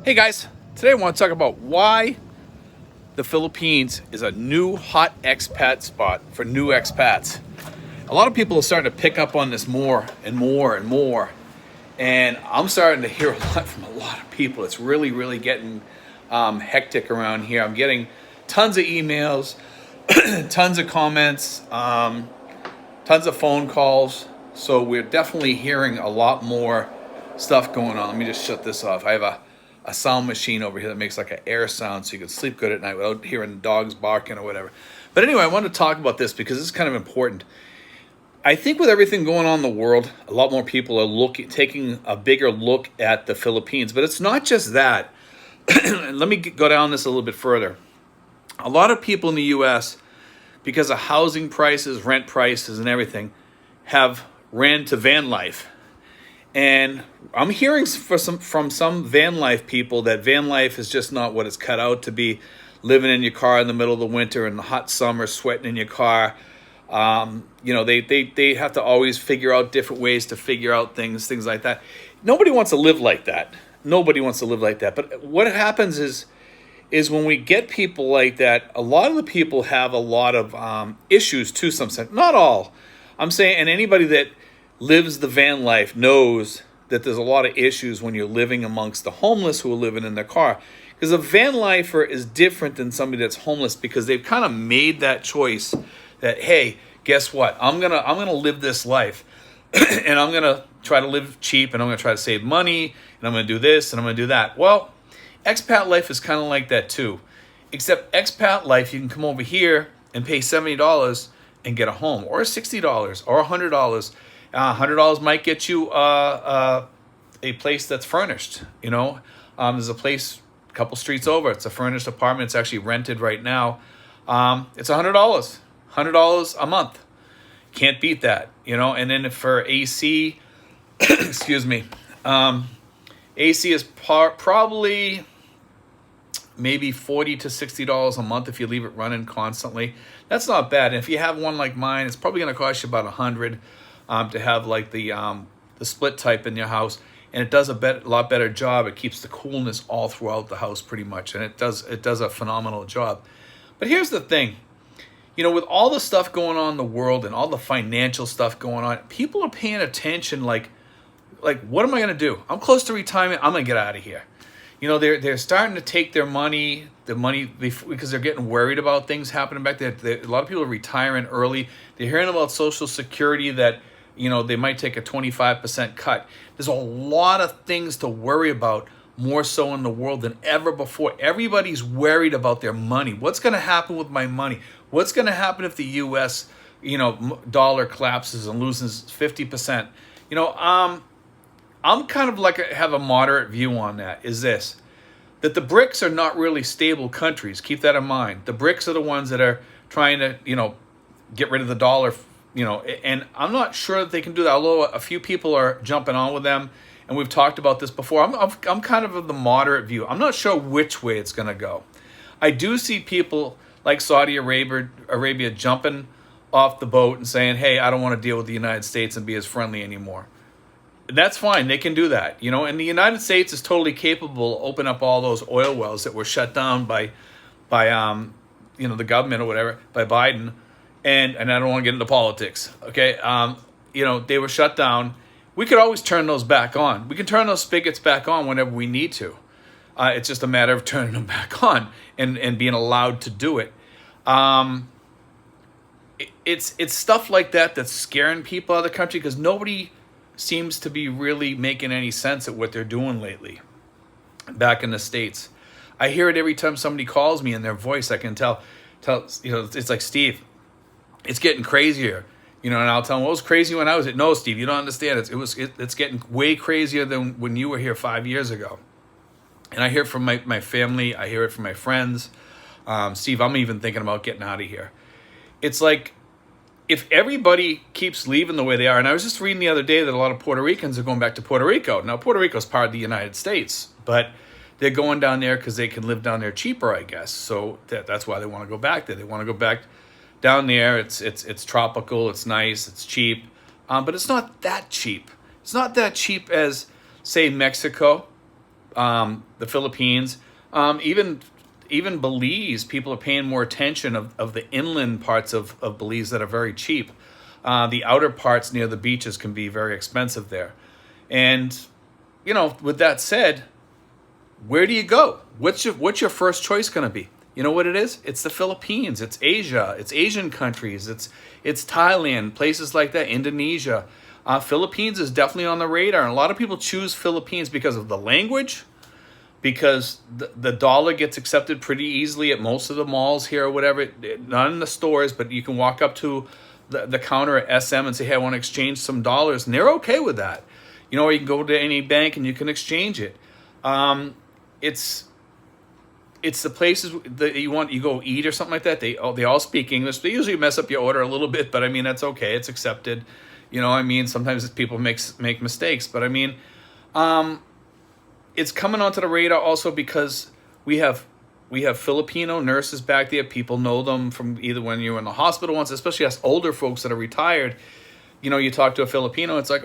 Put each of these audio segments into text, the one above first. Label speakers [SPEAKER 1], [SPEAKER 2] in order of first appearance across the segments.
[SPEAKER 1] Hey guys, today I want to talk about why the Philippines is a new hot expat spot for new expats. A lot of people are starting to pick up on this more and more and more. And I'm starting to hear a lot from a lot of people. It's really getting hectic around here. I'm getting tons of emails, tons of comments, tons of phone calls. So we're definitely hearing a lot more stuff going on. Let me just shut this off. I have a sound machine over here that makes like an air sound so you can sleep good at night without hearing dogs barking or whatever. But anyway, I wanted to talk about this because this is kind of important. I think with everything going on in the world, a lot more people are taking a bigger look at the Philippines. But it's not just that. Let me go down this a little bit further. A lot of people in the U.S., because of housing prices, rent prices, and everything, have ran to van life. And I'm hearing from some van life people that van life is just not what it's cut out to be. Living in your car in the middle of the winter in the hot summer, sweating in your car. They have to always figure out different ways to figure out things like that. Nobody wants to live like that. Nobody wants to live like that. But what happens is when we get people like that, a lot of the people have a lot of issues to some extent. Not all. I'm saying, and anybody that lives the van life knows that there's a lot of issues when you're living amongst the homeless who are living in their car. Because a van lifer is different than somebody that's homeless because they've kind of made that choice that, hey, guess what? I'm gonna live this life, and I'm gonna try to live cheap, and I'm gonna try to save money, and I'm gonna do this, and I'm gonna do that. Well, expat life is kind of like that too, except expat life you can come over here and pay $70 and get a home, or $60, or $100. $100 might get you a place that's furnished. There's a place a couple streets over. It's a furnished apartment. It's actually rented right now. It's $100 a month. Can't beat that. And then for AC, excuse me, AC is probably maybe $40 to $60 a month if you leave it running constantly. That's not bad. And if you have one like mine, it's probably going to cost you about $100 to have like the split type in your house, and it does a lot better job. It keeps the coolness all throughout the house pretty much, and it does a phenomenal job. But here's the thing. With all the stuff going on in the world and all the financial stuff going on, people are paying attention like what am I going to do? I'm close to retirement. I'm going to get out of here. They're starting to take the money because they're getting worried about things happening back there. A lot of people are retiring early. They're hearing about Social Security that, they might take a 25% cut. There's a lot of things to worry about, more so in the world than ever before. Everybody's worried about their money. What's going to happen with my money? What's going to happen if the U.S., dollar collapses and loses 50%? I'm kind of have a moderate view on that. Is this, that the BRICS are not really stable countries. Keep that in mind. The BRICS are the ones that are trying to, get rid of the dollar, and I'm not sure that they can do that, although a few people are jumping on with them, and we've talked about this before. I'm kind of the moderate view. I'm not sure which way it's going to go. I do see people like Saudi Arabia jumping off the boat and saying, hey, I don't want to deal with the United States and be as friendly anymore. That's fine. They can do that, and the United States is totally capable of opening up all those oil wells that were shut down by the government or whatever, by Biden. And I don't want to get into politics, okay? They were shut down. We could always turn those back on. We can turn those spigots back on whenever we need to. It's just a matter of turning them back on and being allowed to do it. It's stuff like that that's scaring people out of the country because nobody seems to be really making any sense at what they're doing lately back in the States. I hear it every time somebody calls me in their voice. I can tell, it's like, Steve, it's getting crazier, and I'll tell them, well, it was crazy when I was no, Steve, you don't understand. It's getting way crazier than when you were here 5 years ago. And I hear it from my family. I hear it from my friends. Steve, I'm even thinking about getting out of here. It's like, if everybody keeps leaving the way they are, and I was just reading the other day that a lot of Puerto Ricans are going back to Puerto Rico. Now, Puerto Rico is part of the United States, but they're going down there because they can live down there cheaper, I guess. So that's why they want to go back there. They want to go back down there. It's tropical, it's nice, it's cheap, but it's not that cheap. It's not that cheap as, say, Mexico, the Philippines, even Belize. People are paying more attention of the inland parts of Belize that are very cheap. The outer parts near the beaches can be very expensive there. And, with that said, where do you go? What's your first choice going to be? You know what it is? It's the Philippines. It's Asia. It's Asian countries. It's Thailand, places like that, Indonesia. Philippines is definitely on the radar. And a lot of people choose Philippines because of the language, because the dollar gets accepted pretty easily at most of the malls here or whatever. Not in the stores, but you can walk up to the counter at SM and say, hey, I want to exchange some dollars. And they're okay with that. Or you can go to any bank and you can exchange it. It's the places that you go eat or something like that. They all speak English. They usually mess up your order a little bit, but I mean, that's okay. It's accepted. Sometimes people make mistakes, but I mean, it's coming onto the radar also because we have Filipino nurses back there. People know them from either when you were in the hospital once, especially us older folks that are retired. You talk to a Filipino, it's like,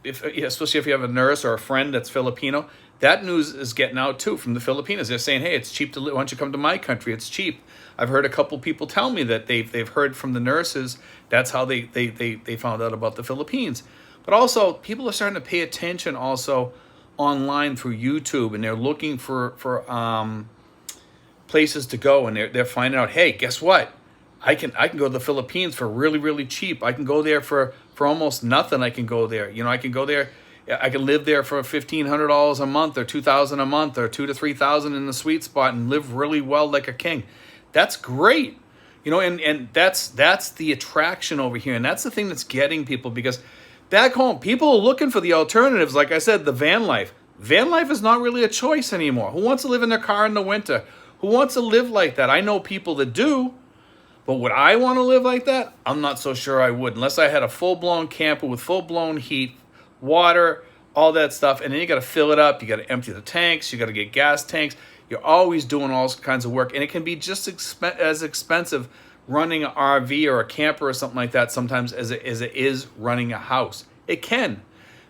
[SPEAKER 1] especially if you have a nurse or a friend that's Filipino, that news is getting out too from the Filipinos. They're saying, hey, it's cheap to live. Why don't you come to my country? It's cheap. I've heard a couple people tell me that they've heard from the nurses. That's how they found out about the Philippines. But also, people are starting to pay attention also online through YouTube, and they're looking for places to go, and they're finding out, hey, guess what? I can go to the Philippines for really, really cheap. I can go there for almost nothing. I can go there. I can go there. I can live there for $1,500 a month, or $2,000 a month, or $2,000 to $3,000 in the sweet spot, and live really well like a king. That's great, and that's the attraction over here, and that's the thing that's getting people, because back home, people are looking for the alternatives. Like I said, the van life. Van life is not really a choice anymore. Who wants to live in their car in the winter? Who wants to live like that? I know people that do. But would I want to live like that? I'm not so sure I would, unless I had a full-blown camper with full-blown heat, water, all that stuff. And then you got to fill it up. You got to empty the tanks. You got to get gas tanks. You're always doing all kinds of work. And it can be just as expensive running an RV or a camper or something like that sometimes as it is running a house. It can,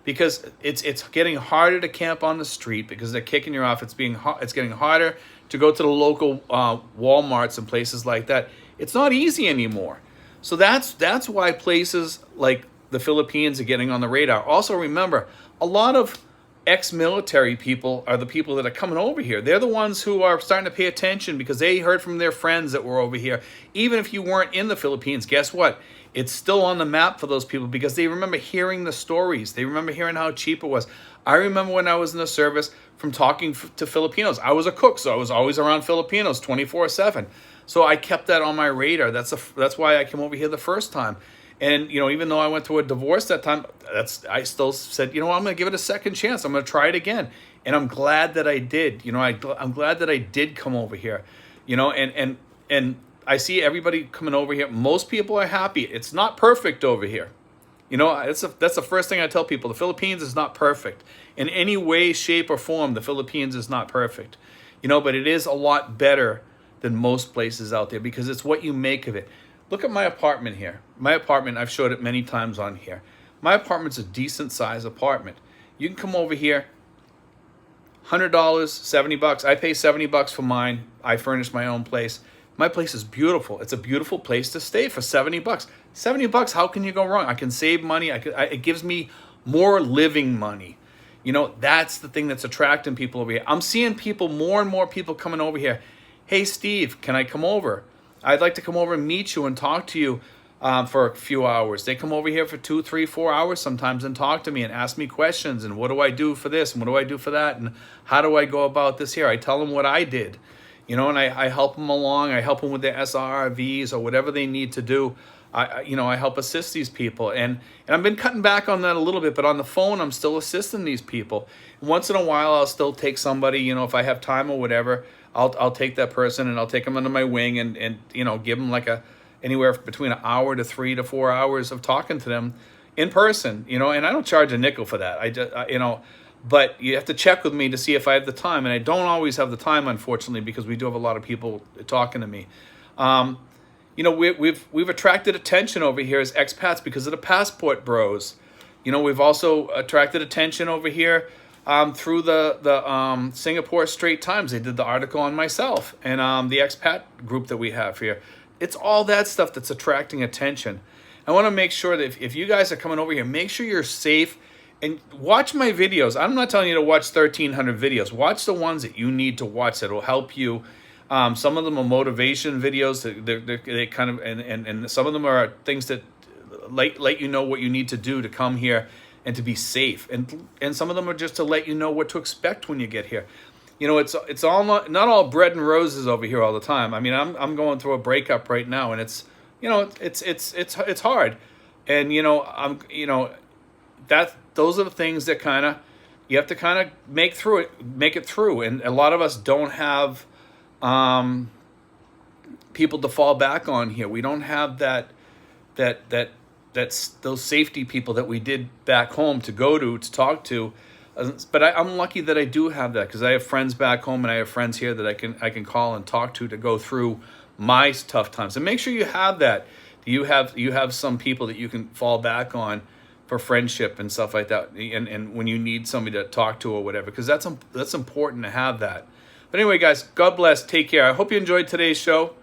[SPEAKER 1] because it's getting harder to camp on the street because they're kicking you off. It's getting harder to go to the local Walmarts and places like that. It's not easy anymore. So that's why places like the Philippines are getting on the radar. Also remember, a lot of ex-military people are the people that are coming over here. They're the ones who are starting to pay attention because they heard from their friends that were over here. Even if you weren't in the Philippines, guess what? It's still on the map for those people because they remember hearing the stories. They remember hearing how cheap it was. I remember when I was in the service from talking to Filipinos. I was a cook, so I was always around Filipinos 24/7. So I kept that on my radar. That's why I came over here the first time. And, even though I went through a divorce that time, I still said, I'm going to give it a second chance. I'm going to try it again. And I'm glad that I did. I'm glad that I did come over here. And I see everybody coming over here. Most people are happy. It's not perfect over here. That's the first thing I tell people. The Philippines is not perfect. In any way, shape, or form, the Philippines is not perfect. But it is a lot better than most places out there because it's what you make of it. Look at my apartment here. My apartment, I've showed it many times on here. My apartment's a decent size apartment. You can come over here, $100, $70. I pay $70 for mine. I furnish my own place. My place is beautiful. It's a beautiful place to stay for $70. $70, how can you go wrong? I can save money. It gives me more living money. That's the thing that's attracting people over here. I'm seeing more and more people coming over here. Hey, Steve, can I come over? I'd like to come over and meet you and talk to you for a few hours. They come over here for 2, 3, 4 hours sometimes and talk to me and ask me questions. And what do I do for this? And what do I do for that? And how do I go about this here? I tell them what I did, and I help them along. I help them with their SRVs or whatever they need to do. I help assist these people. And I've been cutting back on that a little bit, but on the phone, I'm still assisting these people. Once in a while, I'll still take somebody, if I have time or whatever, I'll take that person and I'll take them under my wing and give them like anywhere between an hour to 3 to 4 hours of talking to them in person, and I don't charge a nickel for that. But you have to check with me to see if I have the time, and I don't always have the time, unfortunately, because we do have a lot of people talking to me. We've attracted attention over here as expats because of the passport bros. We've also attracted attention over here through the Singapore Straits Times. They did the article on myself and the expat group that we have here. It's all that stuff that's attracting attention. I want to make sure that if you guys are coming over here, make sure you're safe and watch my videos. I'm not telling you to watch 1,300 videos. Watch the ones that you need to watch that will help you. Some of them are motivation videos. They kind of and some of them are things that let you know what you need to do to come here and to be safe. And some of them are just to let you know what to expect when you get here. You know, it's all not all bread and roses over here all the time. I mean, I'm going through a breakup right now, and it's hard, and those are the things that kind of you have to kind of make it through, and a lot of us don't have people to fall back on here. We don't have that's those safety people that we did back home to go to talk to. But I'm lucky that I do have that, because I have friends back home and I have friends here that I can call and talk to go through my tough times. And make sure you have that. You have some people that you can fall back on for friendship and stuff like that. And when you need somebody to talk to or whatever, because that's important to have that. But anyway, guys, God bless. Take care. I hope you enjoyed today's show.